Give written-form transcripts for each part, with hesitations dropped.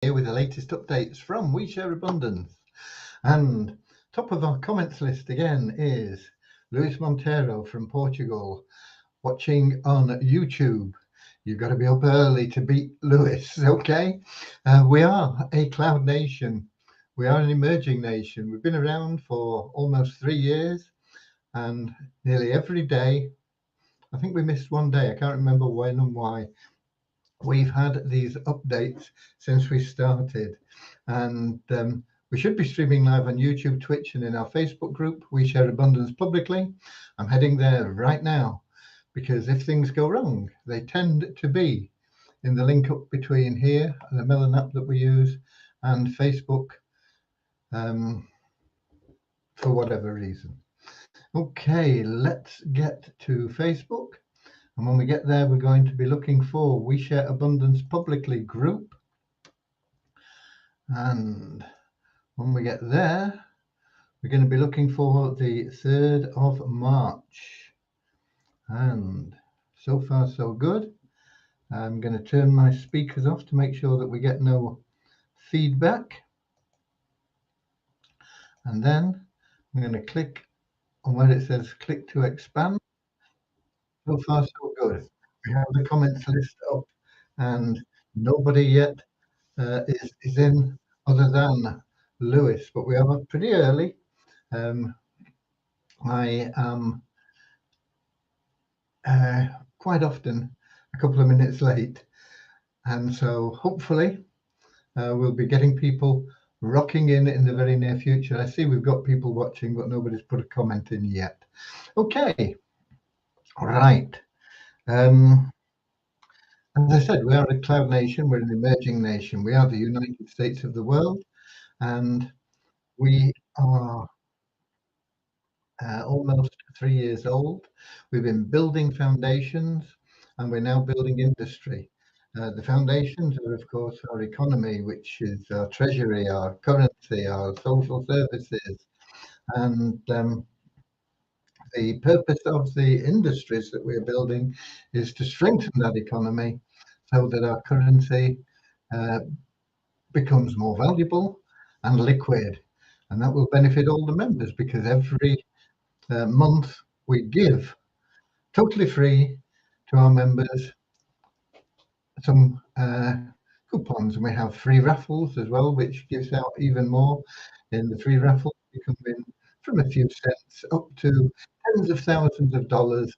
here with the latest updates from We Share Abundance. And top of our comments list again is Luis Monteiro from Portugal, watching on YouTube. You've got to be up early to beat Luis, okay? We are a cloud nation. We are an emerging nation. We've been around for almost 3 years, and nearly every day, I think we missed one day, I can't remember when and why, we've had these updates since we started. And we should be streaming live on YouTube, Twitch, and in our Facebook group, We Share Abundance Publicly. I'm heading there right now because if things go wrong, they tend to be in the link up between here, the Melon app that we use, and Facebook, for whatever reason. Okay, let's get to Facebook. And when we get there, we're going to be looking for We Share Abundance Publicly group. And when we get there, we're going to be looking for the 3rd of March. And so far, so good. I'm going to turn my speakers off to make sure that we get no feedback. And then I'm going to click on where it says click to expand. So far, so good. We have the comments list up and nobody yet is in other than Lewis, but we are up pretty early. I am quite often a couple of minutes late, and so hopefully we'll be getting people rocking in the very near future. I see we've got people watching, but nobody's put a comment in yet. Okay, right. As I said, we are a cloud nation, we're an emerging nation, we are the United States of the world, and we are almost 3 years old. We've been building foundations and we're now building industry. The foundations are, of course, our economy, which is our treasury, our currency, our social services. And the purpose of the industries that we're building is to strengthen that economy so that our currency becomes more valuable and liquid. And that will benefit all the members because every month we give totally free to our members some coupons, and we have free raffles as well, which gives out even more. In the free raffles, you can win from a few cents up to tens of thousands of dollars,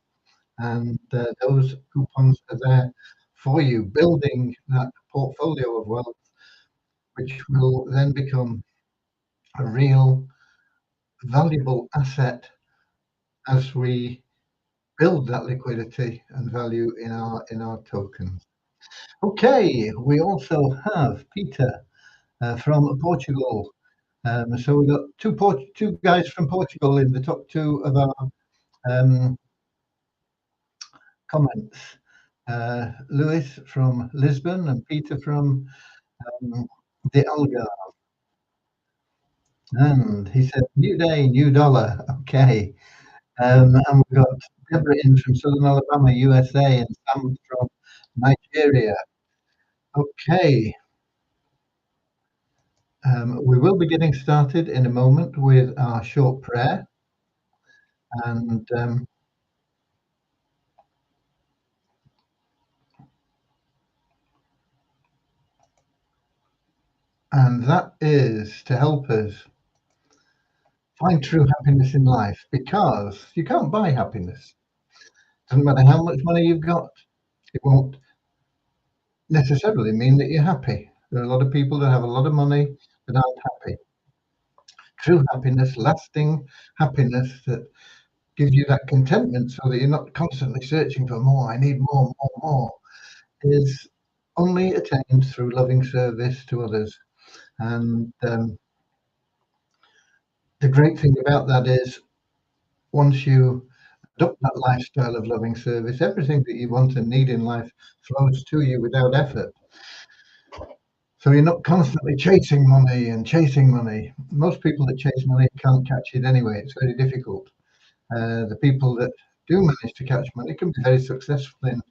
and those coupons are there for you, building that portfolio of wealth, which will then become a real valuable asset as we build that liquidity and value in our tokens. Okay, we also have Peter from Portugal. So we've got two guys from Portugal in the top 2 of our comments. Lewis from Lisbon and Peter from the Algarve. And he said, new day, new dollar. Okay. And we've got Deborah in from Southern Alabama, USA, and Sam from Nigeria. Okay. We will be getting started in a moment with our short prayer. And that is to help us find true happiness in life, because you can't buy happiness. Doesn't matter how much money you've got, it won't necessarily mean that you're happy. There are a lot of people that have a lot of money that aren't happy. True happiness, lasting happiness that gives you that contentment so that you're not constantly searching for more, I need more, is only attained through loving service to others. And the great thing about that is once you adopt that lifestyle of loving service, everything that you want and need in life flows to you without effort. So you're not constantly chasing money and chasing money. Most people that chase money can't catch it anyway. It's very difficult. The people that do manage to catch money can be very successful in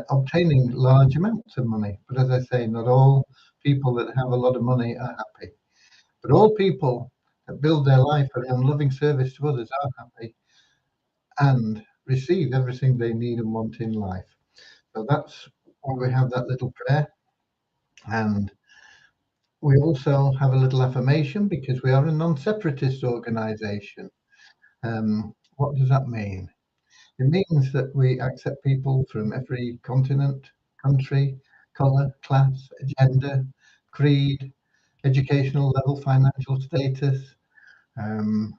obtaining large amounts of money. But as I say, not all people that have a lot of money are happy. But all people that build their life around loving service to others are happy and receive everything they need and want in life. So that's why we have that little prayer. And we also have a little affirmation because we are a non-separatist organization. What does that mean? It means that we accept people from every continent, country, colour, class, gender, creed, educational level, financial status, um,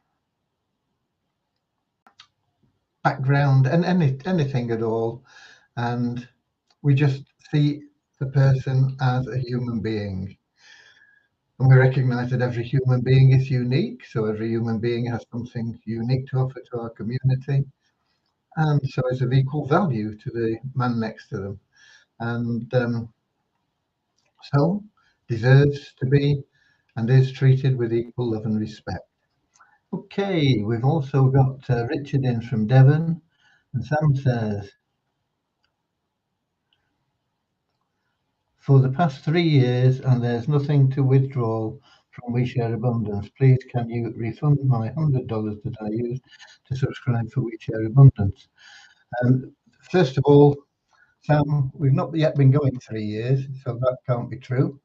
background, and anything at all. And we just see the person as a human being. And we recognize that every human being is unique. So every human being has something unique to offer to our community. And so is of equal value to the man next to them. And so deserves to be and is treated with equal love and respect. Okay, we've also got Richard in from Devon. And Sam says, for the past 3 years, and there's nothing to withdraw from We Share Abundance. Please, can you refund my $100 that I used to subscribe for We Share Abundance? First of all, Sam, we've not yet been going 3 years, so that can't be true.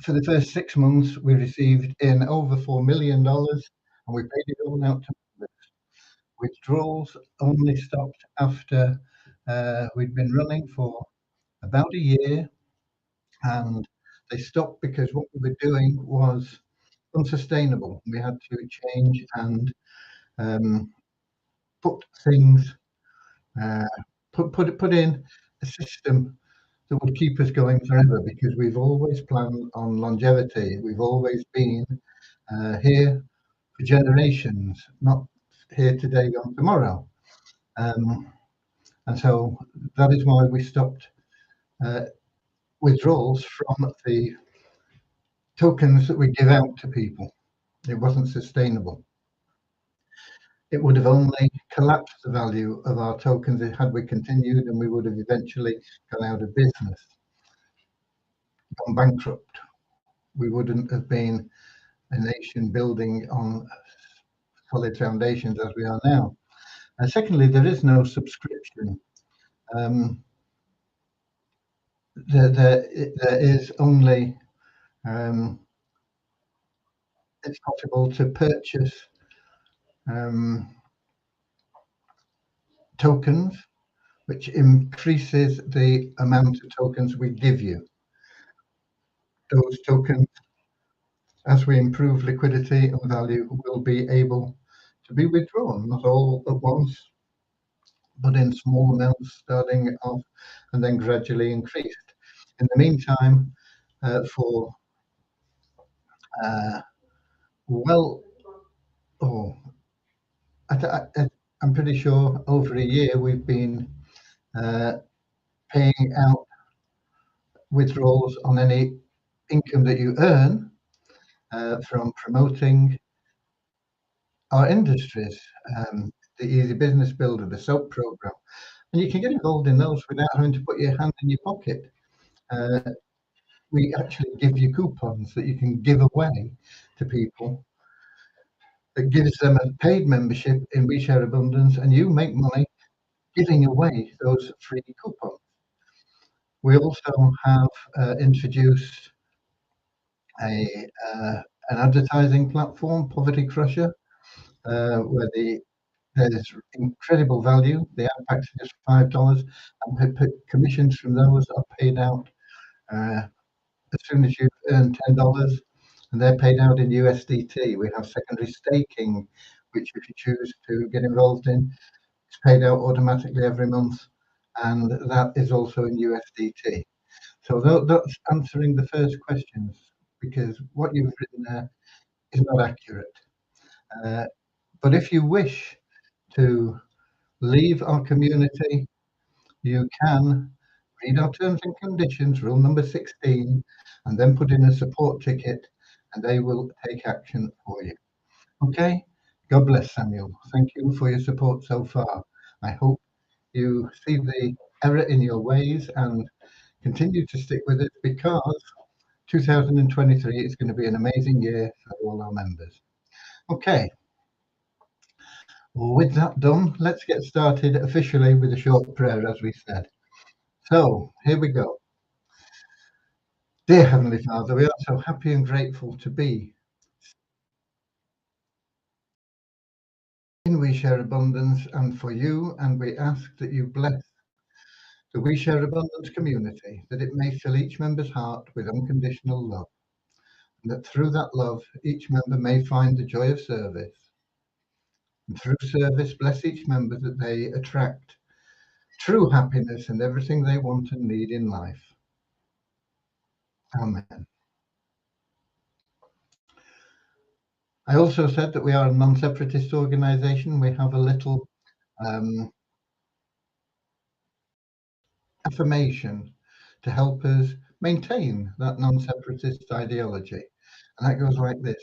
For the first 6 months, we received in over $4 million, and we paid it all out to members. Withdrawals only stopped after we'd been running for about a year, and they stopped because what we were doing was unsustainable. We had to change and put things, put in a system that would keep us going forever, because we've always planned on longevity. We've always been here for generations, not here today, gone tomorrow. And so that is why we stopped withdrawals from the tokens that we give out to people. It wasn't sustainable. It would have only collapsed the value of our tokens had we continued, and we would have eventually gone out of business, gone bankrupt. We wouldn't have been a nation building on solid foundations as we are now. And secondly, there is no subscription. There is only, it's possible to purchase tokens, which increases the amount of tokens we give you. Those tokens, as we improve liquidity and value, will be able to be withdrawn, not all at once, but in small amounts starting off and then gradually increased. In the meantime, for I'm pretty sure over a year we've been paying out withdrawals on any income that you earn from promoting our industries, the Easy Business Builder, the SOAP program. And you can get involved in those without having to put your hand in your pocket. We actually give you coupons that you can give away to people. That gives them a paid membership in We Share Abundance, and you make money giving away those free coupons. We also have introduced an advertising platform, Poverty Crusher, where there's incredible value. The ad packs are just $5, and commissions from those are paid out as soon as you've earned $10, and they're paid out in USDT. We have secondary staking, which if you choose to get involved in, it's paid out automatically every month, and that is also in USDT. So that's answering the first questions, because what you've written there is not accurate. But if you wish to leave our community, you can read our terms and conditions, rule number 16, and then put in a support ticket, and they will take action for you. Okay? God bless, Samuel. Thank you for your support so far. I hope you see the error in your ways and continue to stick with it, because 2023 is going to be an amazing year for all our members. Okay, well, with that done, let's get started officially with a short prayer, as we said. So here we go. Dear Heavenly Father, we are so happy and grateful to be in We Share Abundance and for you, and we ask that you bless the We Share Abundance community, that it may fill each member's heart with unconditional love, and that through that love each member may find the joy of service, and through service bless each member that they attract true happiness and everything they want and need in life. Amen. I also said that we are a non-separatist organisation. We have a little affirmation to help us maintain that non-separatist ideology, and that goes like this.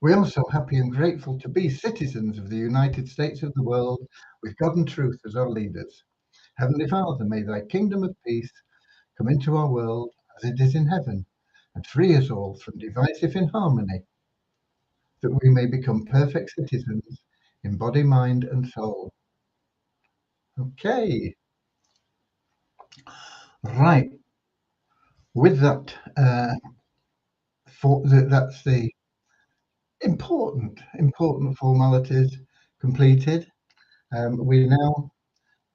We are so happy and grateful to be citizens of the United States of the world, with God and truth as our leaders. Heavenly Father, may thy kingdom of peace come into our world as it is in heaven, and free us all from divisive inharmony, that we may become perfect citizens in body, mind, and soul. Okay, right. With that, that's the important formalities completed. We now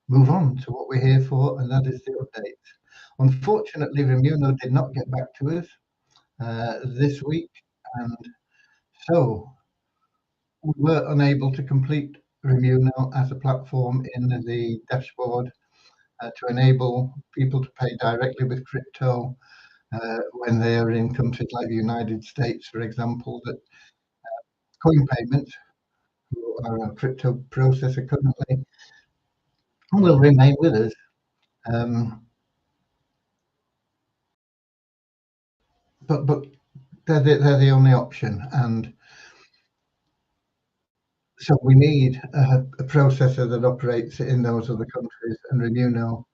move on to what we're here for, and that is the updates. Unfortunately, Remuno did not get back to us this week, and so we were unable to complete Remuno as a platform in the dashboard to enable people to pay directly with crypto when they are in countries like the United States, for example. That coin payments, who are a crypto processor currently, will remain with us. But they're the only option, and so we need a processor that operates in those other countries, and Remuno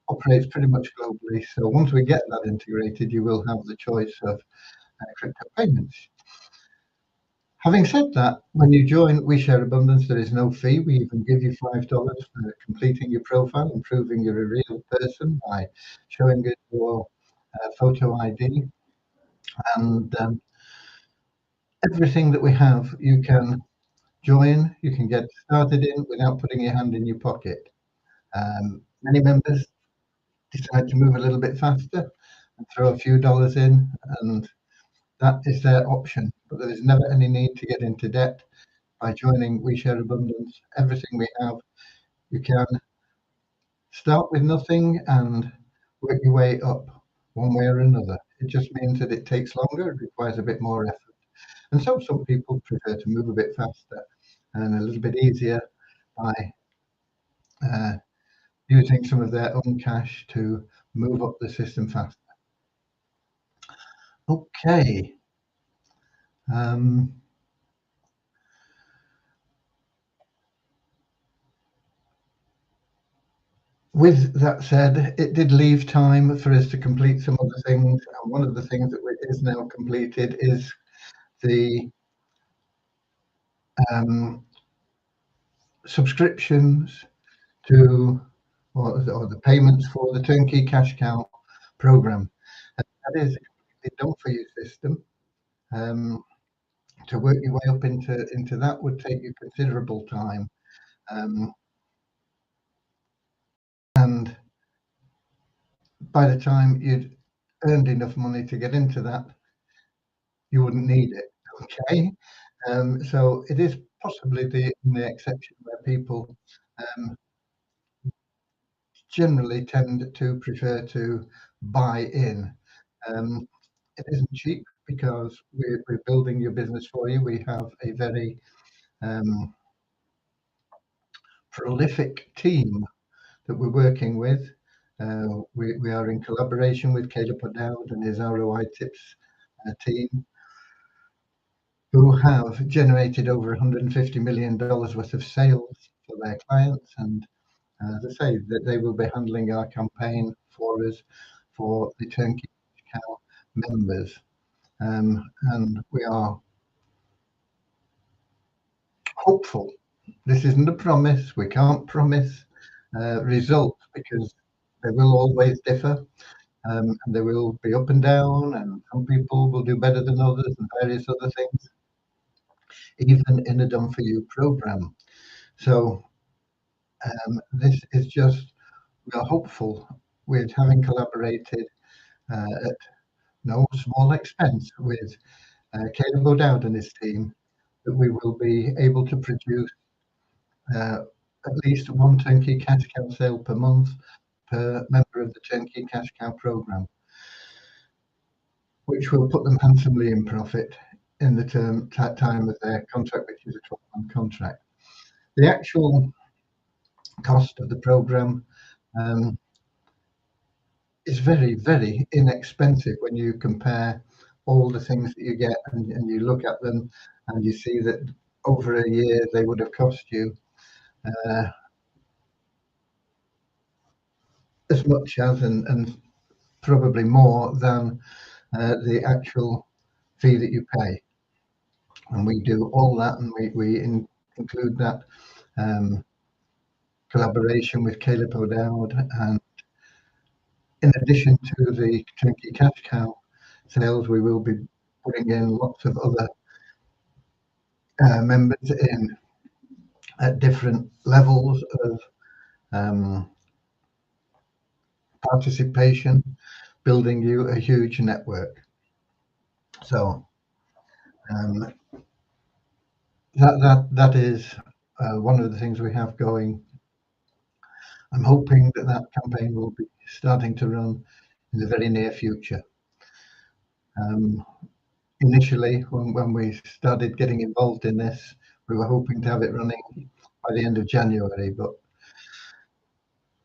operates pretty much globally. So once we get that integrated, you will have the choice of crypto payments. Having said that, when you join We Share Abundance, there is no fee. We even give you $5 for completing your profile and proving you're a real person by showing us your photo ID. And everything that we have, you can join, you can get started in without putting your hand in your pocket. Many members decide to move a little bit faster and throw a few dollars in, and that is their option. But there is never any need to get into debt by joining We Share Abundance. Everything we have, you can start with nothing and work your way up one way or another. It just means that it takes longer, it requires a bit more effort. And so some people prefer to move a bit faster and a little bit easier by using some of their own cash to move up the system faster. Okay. With that said, it did leave time for us to complete some other things, and one of the things that is now completed is the subscriptions to, or the payments for the Turnkey cash cow program. That is a done for you system. To work your way up into that would take you considerable time. And by the time you'd earned enough money to get into that, you wouldn't need it. Okay. So it is possibly the exception where people generally tend to prefer to buy in. It isn't cheap because we're building your business for you. We have a very prolific team that we're working with. We are in collaboration with Caleb O'Dowd and his ROI Tips team, who have generated over $150 million worth of sales for their clients. And as I say, that they will be handling our campaign for us for the Turnkey account members. And we are hopeful. This isn't a promise. We can't promise results because they will always differ. And they will be up and down, and some people will do better than others, and various other things, even in a done for you program. So this is just, we are hopeful, with having collaborated at no small expense with Caleb O'Dowd and his team, that we will be able to produce uh, at least one turnkey cash cow sale per month per member of the turnkey cash cow program, which will put them handsomely in profit in the time of their contract, which is a 12-month contract. The actual cost of the program is very, very inexpensive when you compare all the things that you get, and you look at them and you see that over a year they would have cost you as much as, and probably more than the actual fee that you pay. And we do all that, and we include that collaboration with Caleb O'Dowd. And in addition to the Turnkey cash cow sales, we will be putting in lots of other members in at different levels of participation, building you a huge network. So that is one of the things we have going. I'm hoping that that campaign will be starting to run in the very near future. Initially, when we started getting involved in this, we were hoping to have it running by the end of January, but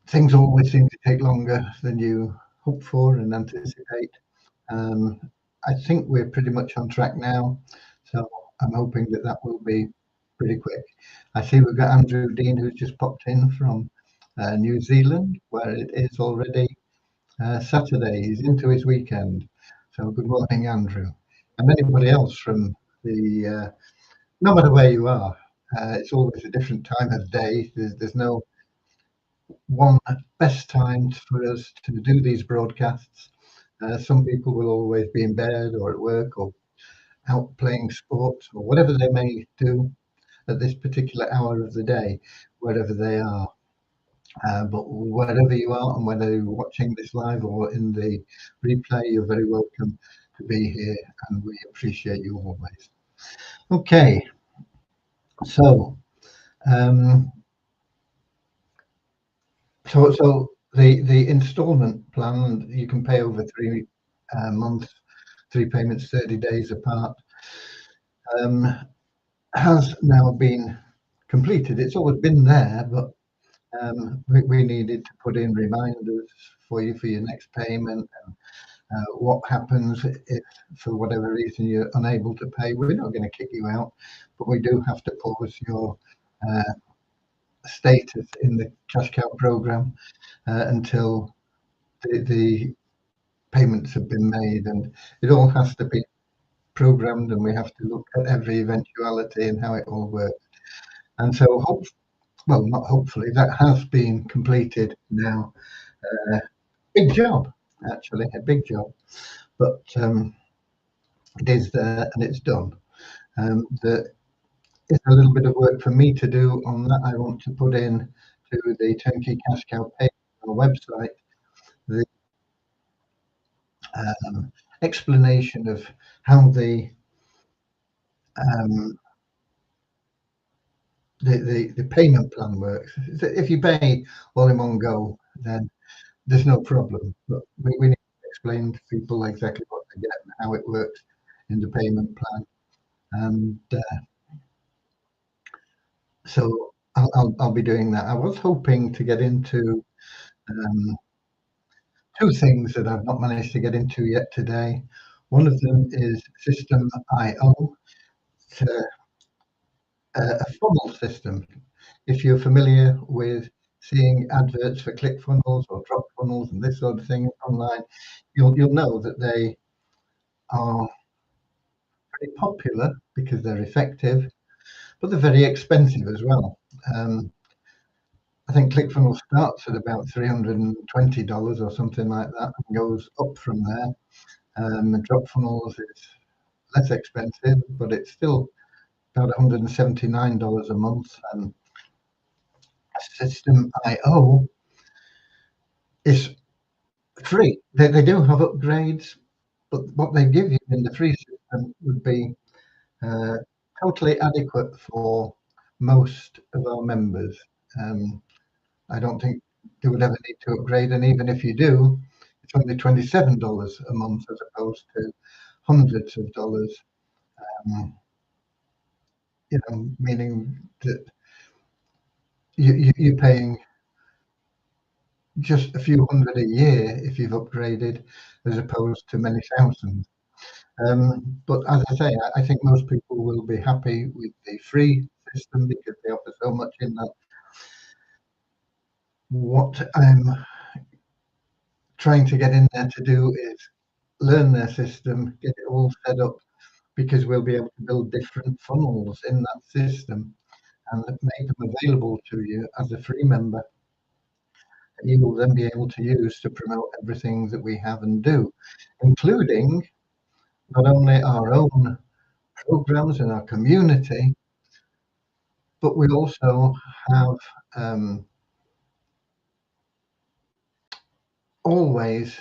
things always seem to take longer than you hope for and anticipate. I think we're pretty much on track now, so I'm hoping that that will be pretty quick. I see we've got Andrew Dean, who's just popped in from New Zealand, where it is already Saturday. He's into his weekend. So good morning, Andrew. And anybody else from the, no matter where you are, it's always a different time of day. There's no one best time for us to do these broadcasts. Some people will always be in bed or at work or out playing sports or whatever they may do at this particular hour of the day, wherever they are. But wherever you are, and whether you're watching this live or in the replay, you're very welcome to be here, and we appreciate you always. Okay, so so the installment plan, you can pay over 3 months, 3 payments, 30 days apart, has now been completed. It's always been there, but we needed to put in reminders for you for your next payment. And what happens if, for whatever reason, you're unable to pay? We're not going to kick you out, but we do have to pause your status in the cash cow program until the payments have been made, and it all has to be programmed, and we have to look at every eventuality and how it all works. And so, well, not hopefully, that has been completed now. Big job, actually, a big job, but it is there and it's done. There is a little bit of work for me to do on that. I want to put in to the Turnkey Cash Cow page on our website the explanation of how the payment plan works. If you pay all in one go, then there's no problem. But we need to explain to people exactly what they get and how it works in the payment plan. And so I'll be doing that. I was hoping to get into two things that I've not managed to get into yet today. One of them is System IO, a funnel system. If you're familiar with seeing adverts for ClickFunnels or drop funnels and this sort of thing online, you'll know that they are pretty popular because they're effective, but they're very expensive as well. I think ClickFunnels starts at about $320 or something like that and goes up from there. Drop funnels is less expensive, but it's still about $179 a month. And System IO is free. They do have upgrades, but what they give you in the free system would be uh, totally adequate for most of our members. I don't think they would ever need to upgrade, and even if you do, it's only $27 a month as opposed to hundreds of dollars. Um, meaning that you're paying just a few hundred a year if you've upgraded, as opposed to many thousands. But as I say, I think most people will be happy with the free system because they offer so much in that. What I'm trying to get in there to do is learn their system, get it all set up, because we'll be able to build different funnels in that system and make them available to you as a free member. You will then be able to use to promote everything that we have and do, including not only our own programs in our community, but we also have always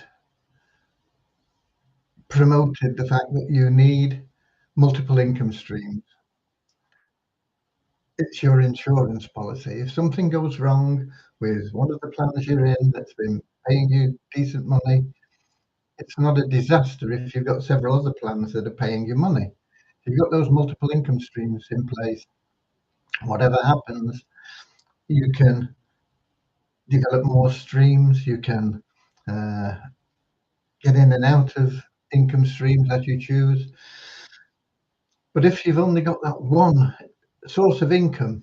promoted the fact that you need multiple income streams. It's your insurance policy. If something goes wrong with one of the plans you're in that's been paying you decent money, it's not a disaster if you've got several other plans that are paying you money. If you've got those multiple income streams in place, whatever happens, you can develop more streams, you can uh, get in and out of income streams as you choose. But if you've only got that one source of income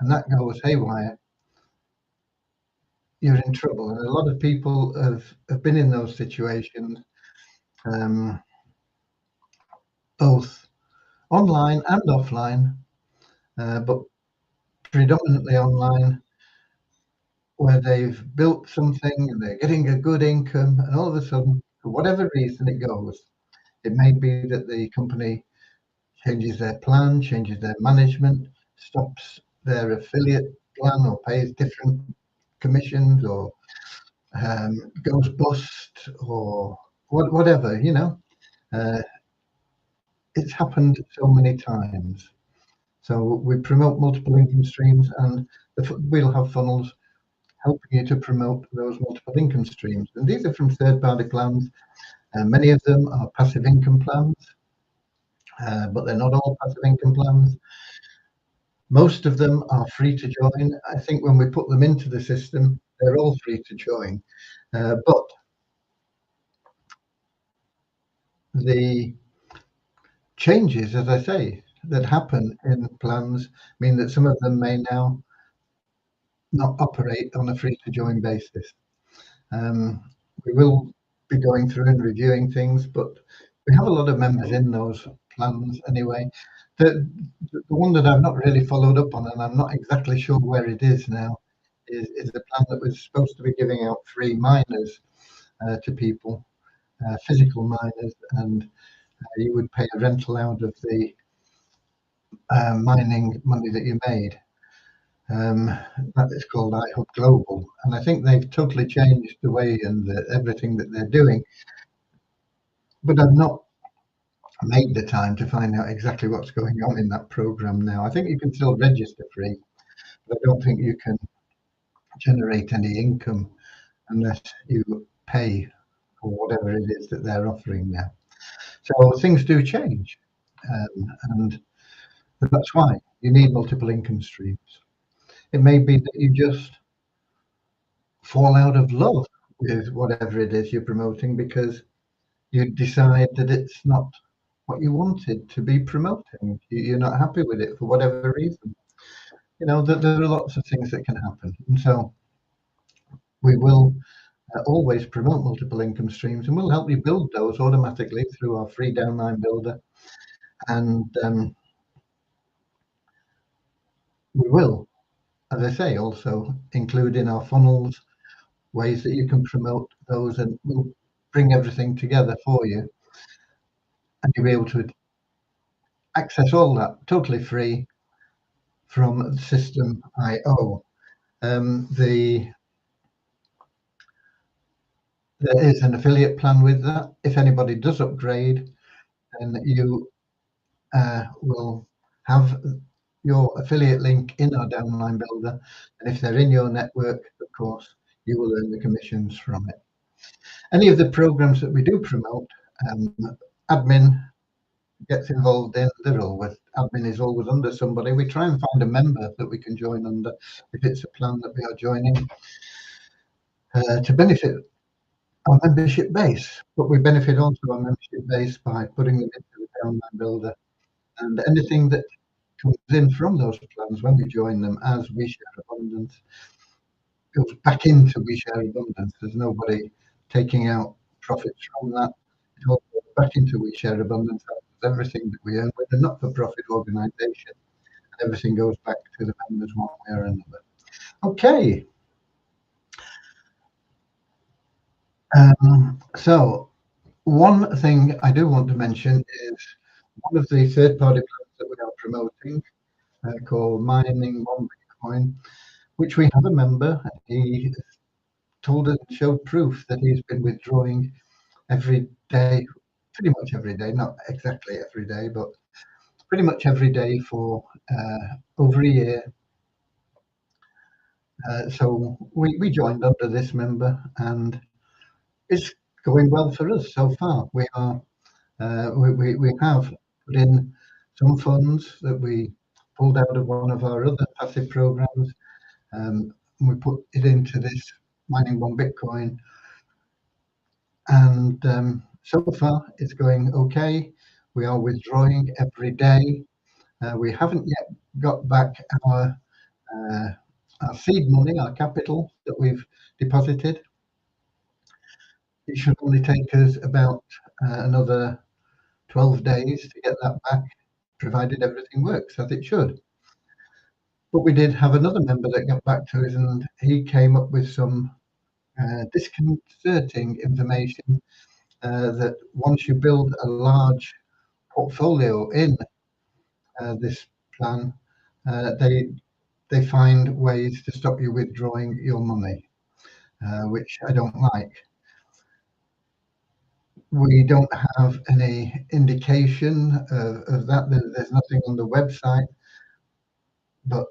and that goes haywire, you're in trouble. And a lot of people have been in those situations, both online and offline, but predominantly online, where they've built something and they're getting a good income, and all of a sudden, for whatever reason it goes, it may be that the company changes their plan, changes their management, stops their affiliate plan or pays different commissions, or goes bust, or whatever, it's happened so many times. So we promote multiple income streams, and we'll have funnels helping you to promote those multiple income streams. And these are from third-party plans. Many of them are passive income plans, but they're not all passive income plans. Most of them are free to join. I think when we put them into the system, they're all free to join. But the changes, as I say, that happen in plans mean that some of them may now not operate on a free to join basis. We will be going through and reviewing things, but we have a lot of members in those plans anyway. The one that I've not really followed up on, and I'm not exactly sure where it is now, is the plan that was supposed to be giving out free miners to people, physical miners, and you would pay a rental out of the mining money that you made. That is called iHub Global, and I think they've totally changed the way and everything that they're doing. But I've not made the time to find out exactly what's going on in that program now. I think you can still register free, but I don't think you can generate any income unless you pay for whatever it is that they're offering now. So things do change, and that's why you need multiple income streams. It may be that you just fall out of love with whatever it is you're promoting because you decide that it's not what you wanted to be promoting. You're not happy with it for whatever reason. There are lots of things that can happen. And so we will always promote multiple income streams, and we'll help you build those automatically through our free downline builder. And we will, as I say, also include in our funnels ways that you can promote those, and we'll bring everything together for you, and you'll be able to access all that totally free from System.io. There is an affiliate plan with that. If anybody does upgrade, then you will have your affiliate link in our downline builder, and if they're in your network, of course, you will earn the commissions from it. Any of the programs that we do promote, admin gets involved in. Admin is always under somebody. We try and find a member that we can join under if it's a plan that we are joining to benefit our membership base. But we benefit also our membership base by putting them into the downline builder, and anything that comes in from those plans when we join them as We Share Abundance goes back into We Share Abundance. There's nobody taking out profits from that. It all goes back into We Share Abundance. Everything that we earn, we're a not-for-profit organisation, and everything goes back to the members one way or another. Okay. So one thing I do want to mention is one of the third-party plans that we are promoting called Mining One Bitcoin, which we have a member. He told us, showed proof that he's been withdrawing every day, pretty much every day, not exactly every day, but pretty much every day for over a year. So we joined under this member, and it's going well for us so far. We have put in some funds that we pulled out of one of our other passive programs. We put it into this Mining One Bitcoin, and so far it's going okay. We are withdrawing every day. We haven't yet got back our seed money, our capital that we've deposited. It should only take us about another 12 days to get that back, provided everything works as it should. But we did have another member that got back to us, and he came up with some disconcerting information that once you build a large portfolio in this plan, they find ways to stop you withdrawing your money, which I don't like. We don't have any indication of that. There's nothing on the website, but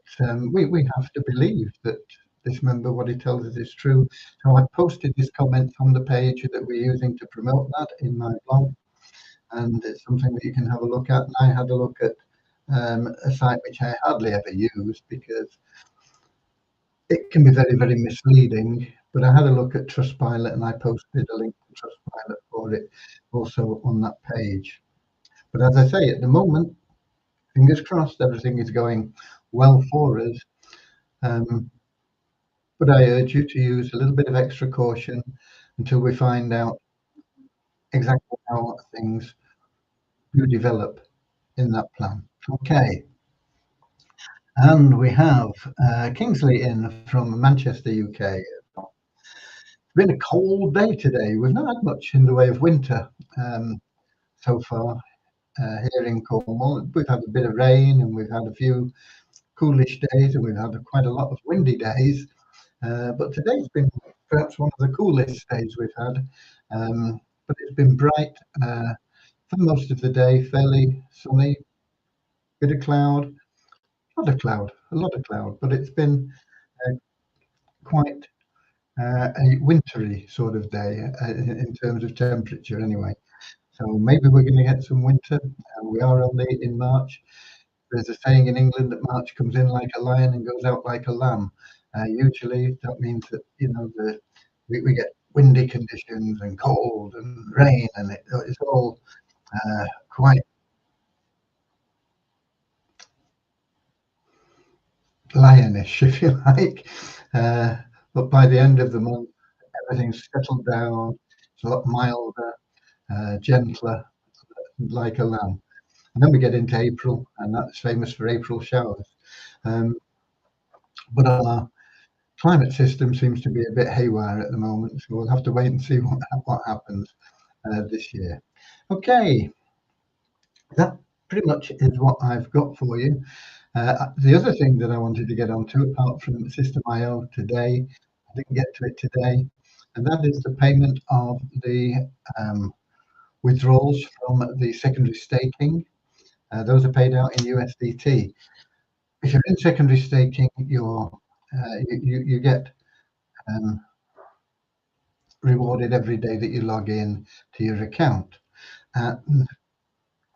we have to believe that this member, what he tells us is true. So I posted this comment on the page that we're using to promote that in my blog, and it's something that you can have a look at. And I had a look at a site which I hardly ever use because it can be very, very misleading. But I had a look at Trustpilot, and I posted a link to Trustpilot for it also on that page. But as I say, at the moment, fingers crossed, everything is going well for us. But I urge you to use a little bit of extra caution until we find out exactly how things do develop in that plan. Okay. And we have Kingsley in from Manchester, UK. It's been a cold day today. We've not had much in the way of winter so far here in Cornwall. We've had a bit of rain, and we've had a few coolish days, and we've had quite a lot of windy days. But today's been perhaps one of the coolest days we've had. But it's been bright for most of the day, fairly sunny, bit of cloud, a lot of cloud, but it's been quite a wintry sort of day in terms of temperature anyway. So maybe we're going to get some winter. We are only in March. There's a saying in England that March comes in like a lion and goes out like a lamb. Usually that means that, we get windy conditions and cold and rain, and it's all quite lionish, if you like. But by the end of the month, everything's settled down. It's a lot milder, gentler, like a lamb. And then we get into April, and that's famous for April showers. Um, but our climate system seems to be a bit haywire at the moment, so we'll have to wait and see what happens this year. Okay, that pretty much is what I've got for you. The other thing that I wanted to get onto, apart from System.io today, I didn't get to it today, and that is the payment of the withdrawals from the secondary staking. Those are paid out in USDT. If you're in secondary staking, you get rewarded every day that you log in to your account.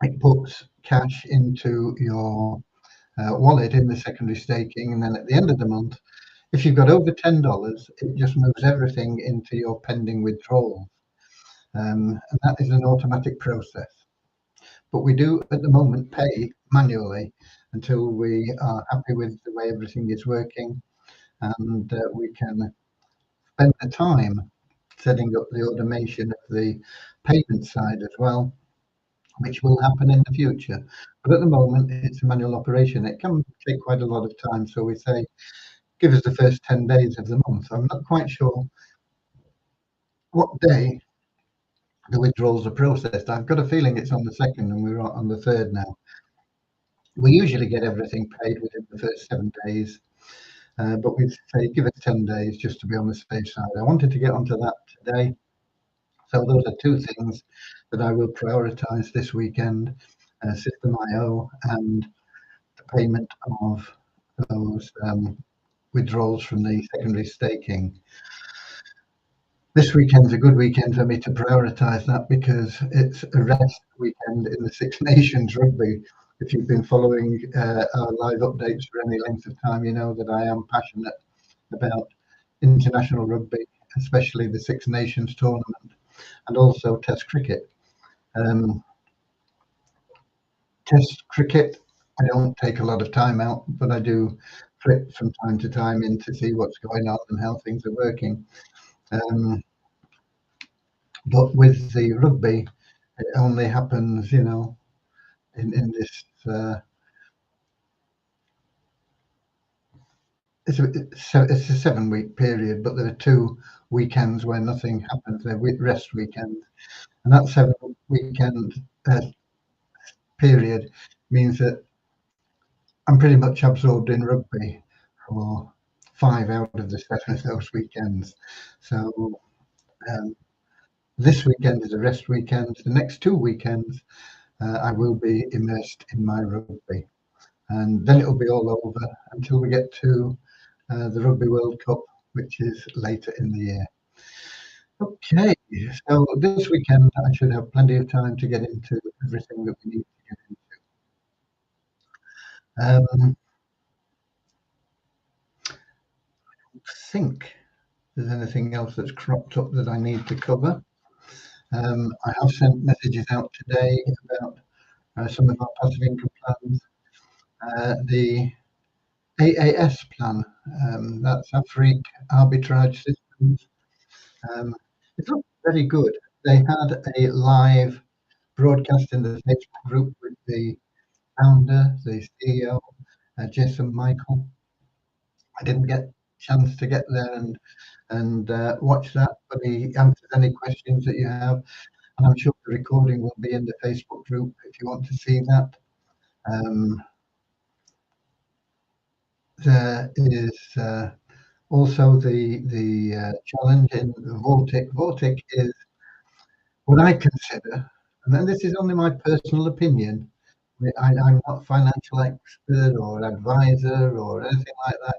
It puts cash into your wallet in the secondary staking, and then at the end of the month, if you've got over $10, it just moves everything into your pending withdrawal, and that is an automatic process. But we do at the moment pay manually until we are happy with the way everything is working, and we can spend the time setting up the automation of the payment side as well, which will happen in the future. But at the moment, it's a manual operation. It can take quite a lot of time. So we say, give us the first 10 days of the month. I'm not quite sure what day the withdrawals are processed. I've got a feeling it's on the 2nd and we're on the 3rd now. We usually get everything paid within the first 7 days, but we say give us 10 days just to be on the safe side. I wanted to get onto that today. So those are two things that I will prioritize this weekend, System.io and the payment of those withdrawals from the secondary staking. This weekend's a good weekend for me to prioritise that because it's a rest weekend in the Six Nations rugby. If you've been following our live updates for any length of time, you know that I am passionate about international rugby, especially the Six Nations tournament, and also Test cricket. Test cricket, I don't take a lot of time out, but I do flip from time to time in to see what's going on and how things are working. But with the rugby, it only happens, in this. It's a 7-week period, but there are 2 weekends where nothing happens. They're rest weekends, and that 7-weekend period means that I'm pretty much absorbed in rugby for 5 out of the 7 of those weekends. So this weekend is a rest weekend. The next 2 weekends, I will be immersed in my rugby, and then it'll be all over until we get to the Rugby World Cup, which is later in the year. Okay, so this weekend I should have plenty of time to get into everything that we need to get into. I think there's anything else that's cropped up that I need to cover. I have sent messages out today about some of our passive income plans. The AAS plan, that's Afrique Arbitrage Systems. It looked very good. They had a live broadcast in the Facebook group with the founder, the CEO, Jason Michael. I didn't get a chance to get there and watch that, but he answers any questions that you have. And I'm sure the recording will be in the Facebook group if you want to see that. There is also the challenge in Vortic. Vortic is what I consider, and then this is only my personal opinion. I'm not a financial expert or advisor or anything like that.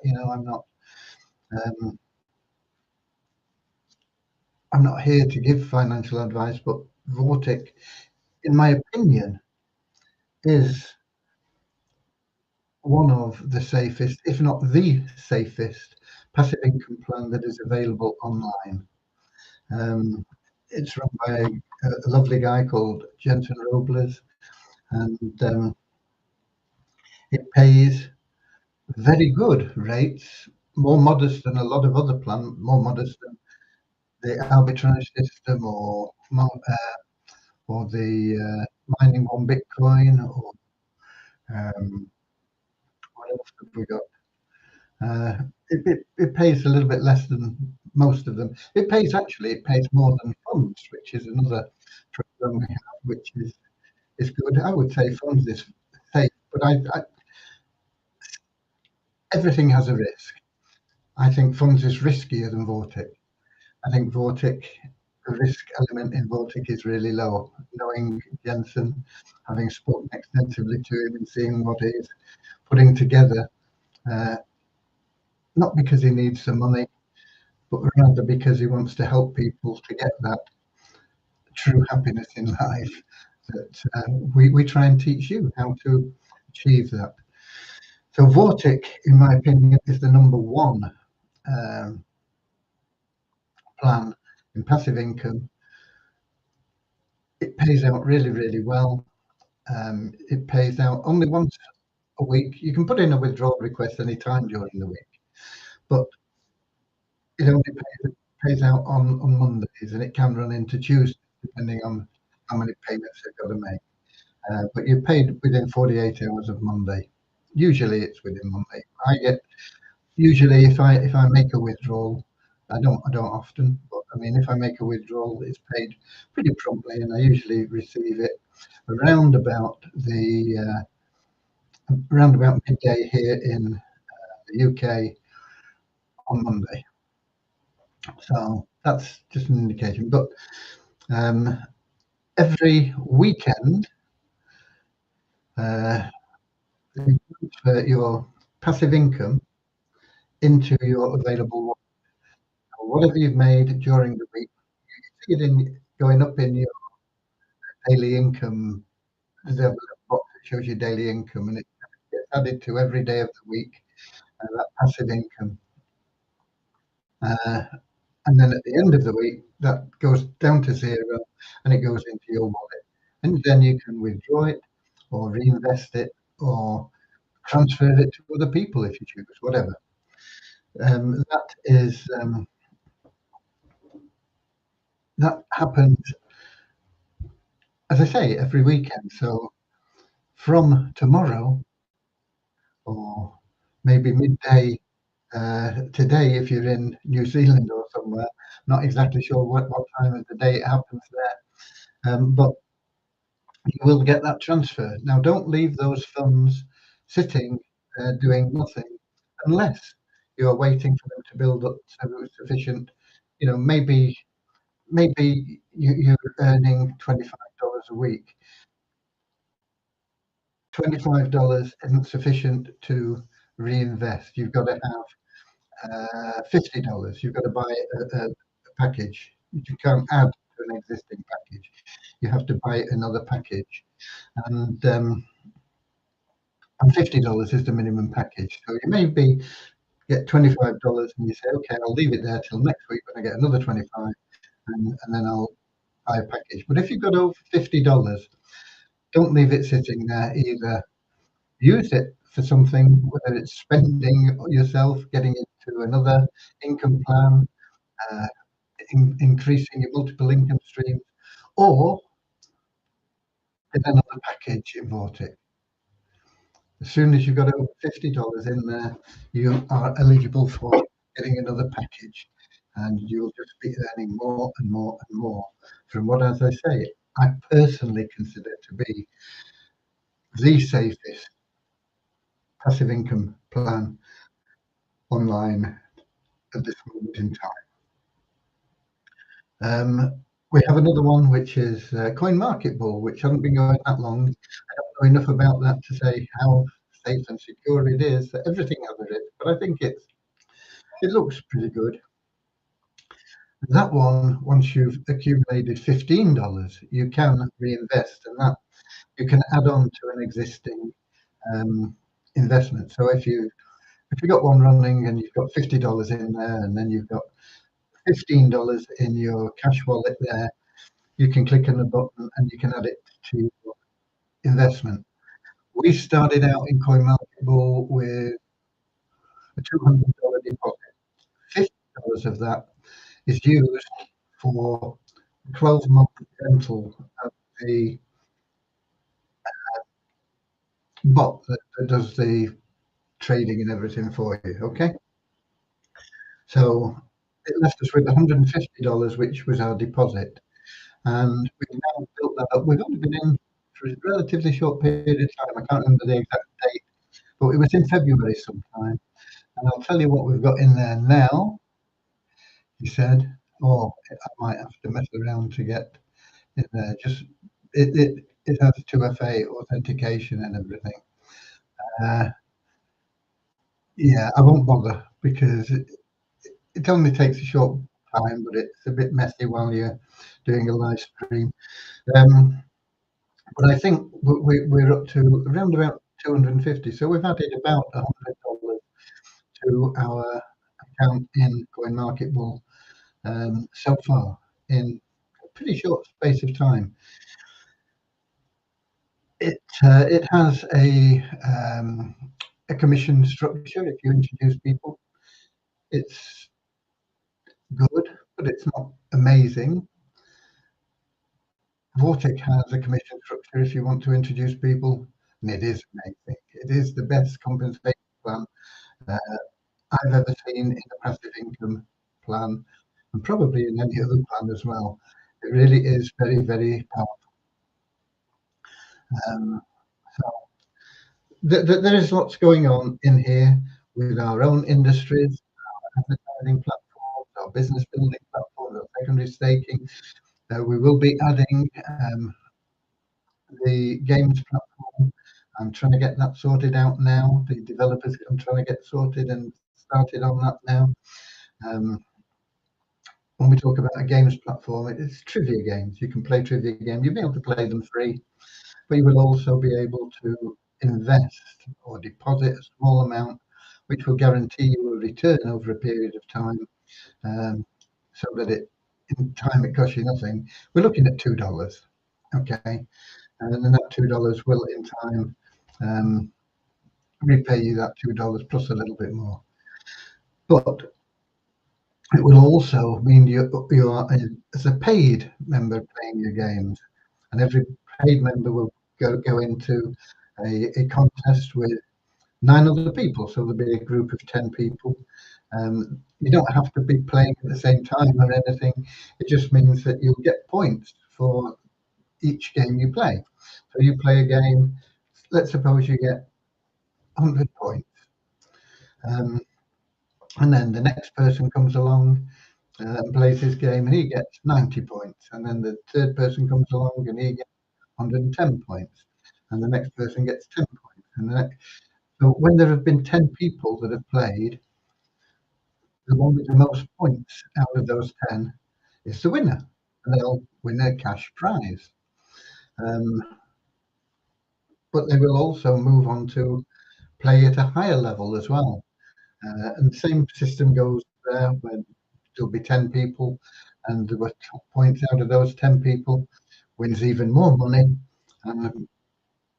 I'm not here to give financial advice, but Vortic, in my opinion, is one of the safest, if not the safest, passive income plan that is available online. It's run by a lovely guy called Jensen Robles, and it pays very good rates, more modest than a lot of other plans, more modest than the arbitrage system or the mining on Bitcoin or um, what else have we got? It pays a little bit less than most of them. It pays more than funds, which is another program we have, which is good. I would say funds is safe, but everything has a risk. I think funds is riskier than Vortic. I think Vortic, the risk element in Vortic is really low. Knowing Jensen, having spoken extensively to him and seeing what he's putting together, uh, not because he needs the money, but rather because he wants to help people to get that true happiness in life. That we try and teach you how to achieve that. So Vortic, in my opinion, is the number one um, plan in passive income. It pays out really, really well. It pays out only once a week. You can put in a withdrawal request any time during the week, but it only pays out on Mondays, and it can run into Tuesdays depending on how many payments they've got to make. But you're paid within 48 hours of Monday. Usually it's within Monday. I get usually if I make a withdrawal, I don't often, but I mean if I make a withdrawal, it's paid pretty promptly, and I usually receive it around about midday here in the UK on Monday. So that's just an indication. But um, every weekend, uh, you transfer your passive income into your available whatever you've made during the week. You see it going up in your daily income. There's a little box that shows your daily income, and it gets added to every day of the week. That passive income. Uh, and then at the end of the week, that goes down to zero, and it goes into your wallet. And then you can withdraw it, or reinvest it, or transfer it to other people if you choose, whatever. That happens, as I say, every weekend. So from tomorrow, or maybe midday today, if you're in New Zealand or somewhere, not exactly sure what time of the day it happens there, but you will get that transfer. Now, don't leave those funds sitting doing nothing unless you are waiting for them to build up to sufficient. Maybe you're earning $25 a week. $25 isn't sufficient to reinvest. You've got to have $50. You've got to buy a package. You can't add to an existing package. You have to buy another package, and $50 is the minimum package. So you maybe get $25 and you say, okay, I'll leave it there till next week when I get another 25, and then I'll buy a package. But if you've got over $50, don't leave it sitting there. Either use it for something, whether it's spending yourself, getting into another income plan, uh, increasing your multiple income streams, or get another package in Vortic. As soon as you've got over $50 in there, you are eligible for getting another package, and you'll just be earning more and more and more from what, as I say, I personally consider to be the safest passive income plan online at this moment in time. We have another one, which is Coin Market Ball, which hasn't been going that long. I don't know enough about that to say how safe and secure it is. Everything has a risk, but I think it looks pretty good. That one, once you've accumulated $15, you can reinvest, and that you can add on to an existing investment. So if you got one running and you've got $50 in there, and then you've got $15 in your cash wallet there, you can click on the button and you can add it to your investment. We started out in CoinMarketable with a $200 deposit. $50 of that is used for 12-month rental of the bot that does the trading and everything for you. Okay, so it left us with $150, which was our deposit, and we've now built that up. We've only been in for a relatively short period of time. I can't remember the exact date, but it was in February sometime. And I'll tell you what we've got in there now. He said, "Oh, I might have to mess around to get in there. Just it has 2FA authentication and everything. Uh, yeah, I won't bother because it only takes a short time, but it's a bit messy while you're doing a live stream. Um, but I think we're up to around about 250. So we've added about $100 to our account in CoinMarketable so far in a pretty short space of time. It has a commission structure if you introduce people. It's good, but it's not amazing. Vortic has a commission structure if you want to introduce people, and it is amazing. It is the best compensation plan uh, I've ever seen in a passive income plan, and probably in any other plan as well. It really is very, very powerful. Um, so there is lots going on in here with our own industries, our advertising platforms, our business building platforms, our secondary staking. We will be adding the games platform. I'm trying to get that sorted out now. The developers, I'm trying to get sorted and started on that now. Um, when we talk about a games platform, it's trivia games. You can play trivia games. You'll be able to play them free, but you will also be able to invest or deposit a small amount, which will guarantee you a return over a period of time, so that in time it costs you nothing. We're looking at $2, okay, and then that $2 will in time repay you that $2 plus a little bit more. But it will also mean you are as a paid member playing your games, and every paid member will go into a contest with 9 other people. So there'll be a group of 10 people. You don't have to be playing at the same time or anything. It just means that you'll get points for each game you play. So you play a game, let's suppose you get 100 points. And then the next person comes along and plays his game and he gets 90 points. And then the third person comes along and he gets 110 points. And the next person gets 10 points. So when there have been 10 people that have played, the one with the most points out of those 10 is the winner. And they'll win a cash prize. But they will also move on to play at a higher level as well. And the same system goes there when there'll be 10 people and there were top points out of those 10 people, wins even more money and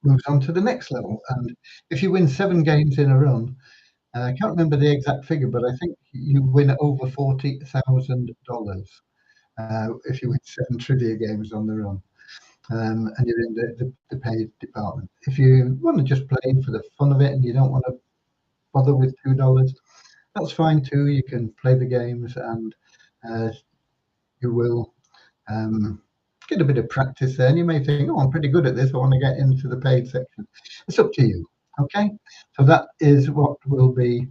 moves on to the next level. And if you win 7 games in a run, I can't remember the exact figure, but I think you win over $40,000 if you win 7 trivia games on the run. And you're in the paid department. If you want to just play for the fun of it and you don't want to bother with $2, that's fine too. You can play the games and you will get a bit of practice there. And you may think, oh, I'm pretty good at this. I want to get into the paid section. It's up to you. Okay. So that is what will be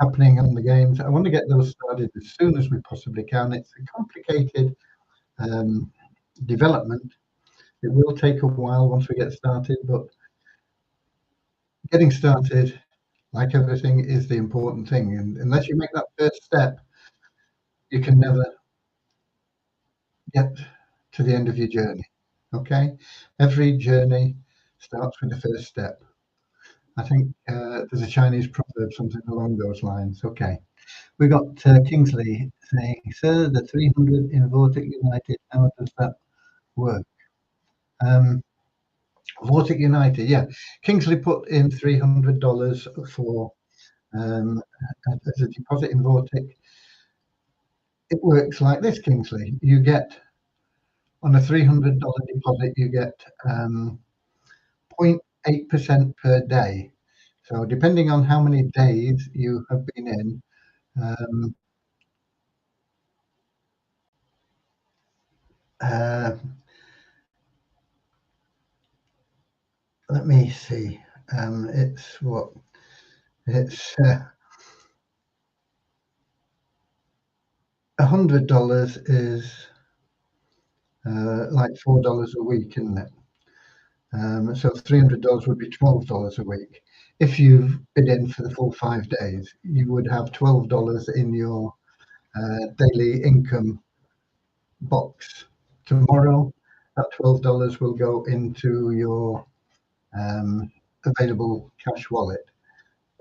happening on the games. I want to get those started as soon as we possibly can. It's a complicated development. It will take a while once we get started, but getting started, like everything, is the important thing. And unless you make that first step, you can never get to the end of your journey. Okay? Every journey starts with the first step. I think there's a Chinese proverb, something along those lines. Okay. We got Kingsley saying, "Sir, the 300 in Vortic United, how does that work?" Vortic United, yeah. Kingsley put in $300 for um, as a deposit in Vortic, it works like this, Kingsley. You get on a $300 deposit, you get 0.8% per day. So depending on how many days you have been in, um, uh, let me see. It's what it's $100 is like $4 a week, isn't it? So $300 would be $12 a week. If you've been in for the full 5 days, you would have $12 in your daily income box. Tomorrow, that $12 will go into your um, available cash wallet.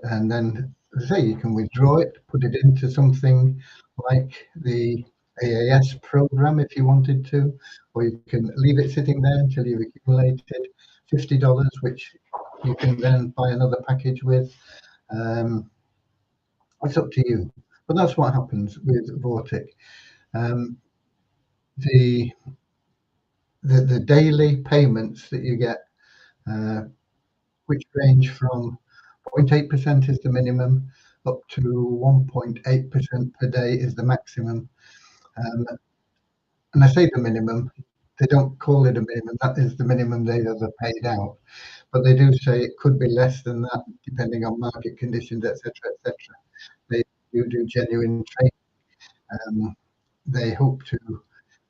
And then, as I say, you can withdraw it, put it into something like the AAS program if you wanted to, or you can leave it sitting there until you've accumulated $50, which you can then buy another package with. Um, it's up to you. But that's what happens with Vortic. Um, the, the daily payments that you get, uh, which range from 0.8% is the minimum, up to 1.8% per day is the maximum. Um, and I say the minimum, they don't call it a minimum, that is the minimum they've ever paid out. But they do say it could be less than that, depending on market conditions, etc., etc. They do genuine trade. Um, they hope to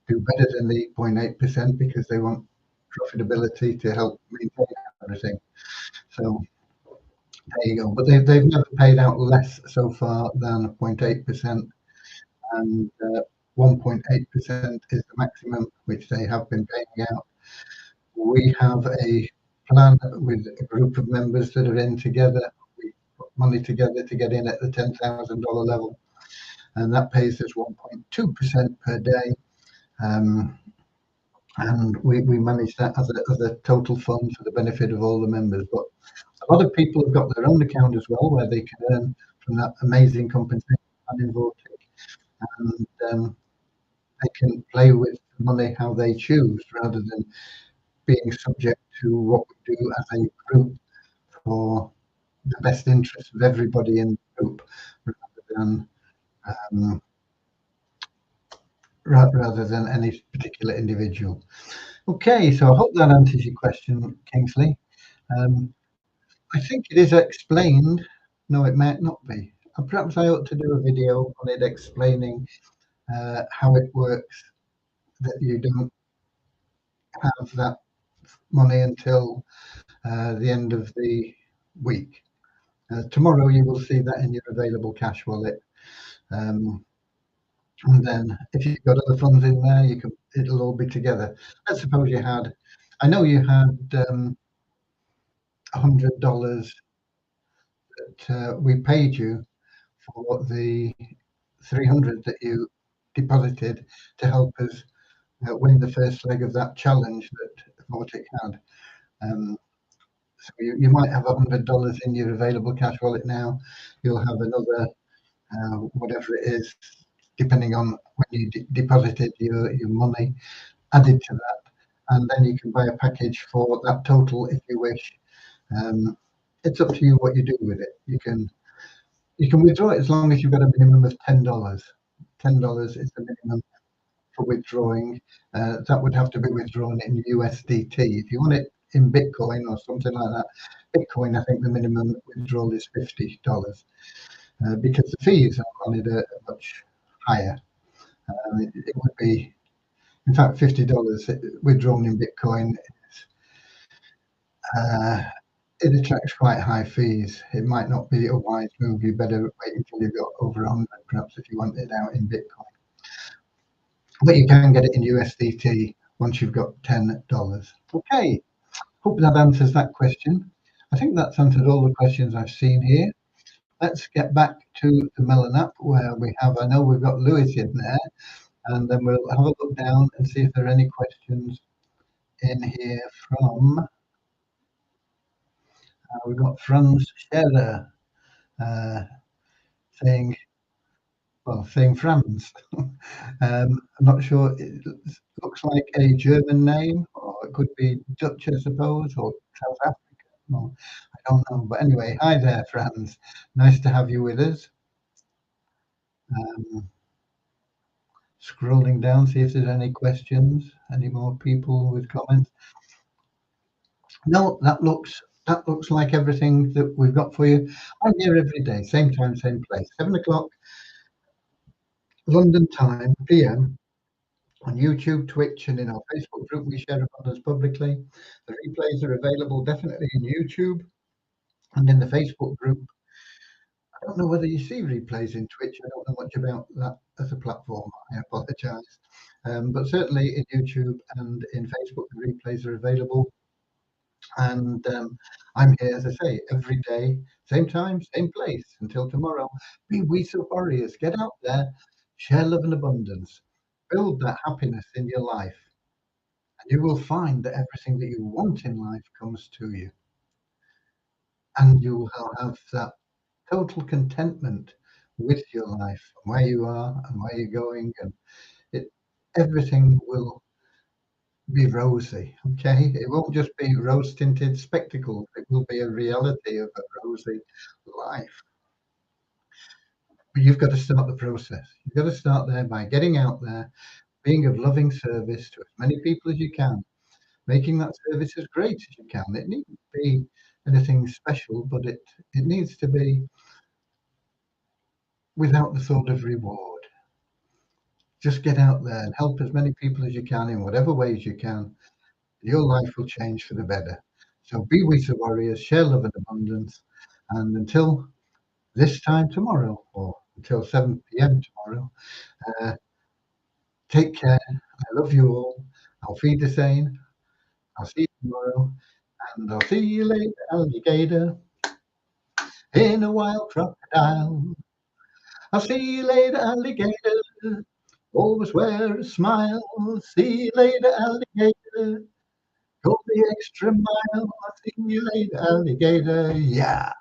do better than the 0.8% because they want profitability to help maintain everything. So there you go. But they've never paid out less so far than 0.8%, and 1.8% is the maximum, which they have been paying out. We have a plan with a group of members that are in together. We put money together to get in at the $10,000 level, and that pays us 1.2% per day. And we manage that as a total fund for the benefit of all the members. But a lot of people have got their own account as well, where they can earn from that amazing compensation plan in Vortic, and they can play with the money how they choose, rather than being subject to what we do as a group for the best interest of everybody in the group, rather than um, rather than any particular individual. Okay, so I hope that answers your question, Kingsley. Um, I think it is explained. No, it might not be. Perhaps I ought to do a video on it explaining how it works, that you don't have that money until the end of the week. Tomorrow you will see that in your available cash wallet. Um, and then if you've got other funds in there, it'll all be together. Let's suppose you had, I know you had $100 that we paid you for the 300 that you deposited to help us win the first leg of that challenge that Vortic had. Um, so you might have $100 in your available cash wallet now. You'll have another whatever it is, depending on when you deposited your money, added to that, and then you can buy a package for that total if you wish. It's up to you what you do with it. You can withdraw it as long as you've got a minimum of $10. $10 is the minimum for withdrawing. That would have to be withdrawn in USDT. If you want it in Bitcoin or something like that, Bitcoin, I think the minimum withdrawal is $50 because the fees on it are much higher. It would be, in fact, $50 withdrawn in Bitcoin. Uh, it attracts quite high fees. It might not be a wise move. You better wait until you've got over 100, perhaps, if you want it out in Bitcoin. But you can get it in USDT once you've got $10. Okay, hope that answers that question. I think that's answered all the questions I've seen here. Let's get back to the Melon app, where I know we've got Lewis in there, and then we'll have a look down and see if there are any questions in here from, we've got Franz Scherer. uh, saying, well, saying Franz. I'm not sure. It looks like a German name, or it could be Dutch, I suppose, or South African. No, I don't know. But anyway, hi there, Franz. Nice to have you with us. Um, Scrolling down, see if there's any questions. Any more people with comments? No, that looks like everything that we've got for you. I'm here every day, same time, same place, 7 o'clock London time, PM, on YouTube, Twitch, and in our Facebook group. We share abundance publicly. The replays are available definitely in YouTube and in the Facebook group. I don't know whether you see replays in Twitch. I don't know much about that as a platform. I apologise. But certainly in YouTube and in Facebook, the replays are available. And I'm here, as I say, every day, same time, same place. Until tomorrow, be we so warriors. Get out there, share love and abundance, build that happiness in your life, and you will find that everything that you want in life comes to you. And you will have that total contentment with your life, and where you are and where you're going, and it everything will be rosy. Okay, it won't just be rose tinted spectacles, it will be a reality of a rosy life. But you've got to start the process. You've got to start there by getting out there, being of loving service to as many people as you can, making that service as great as you can. It needn't be anything special, but it needs to be without the thought of reward. Just get out there and help as many people as you can in whatever ways you can. Your life will change for the better. So be with the warriors, share love and abundance. And until this time tomorrow, or until 7 p.m. tomorrow, uh, take care. I love you all. I'll feed the sane. I'll see you tomorrow. And I'll see you later, alligator, in a wild crocodile. I'll see you later, alligator. Always wear a smile. See you later, alligator. Go the extra mile. I'll see you later, alligator. Yeah.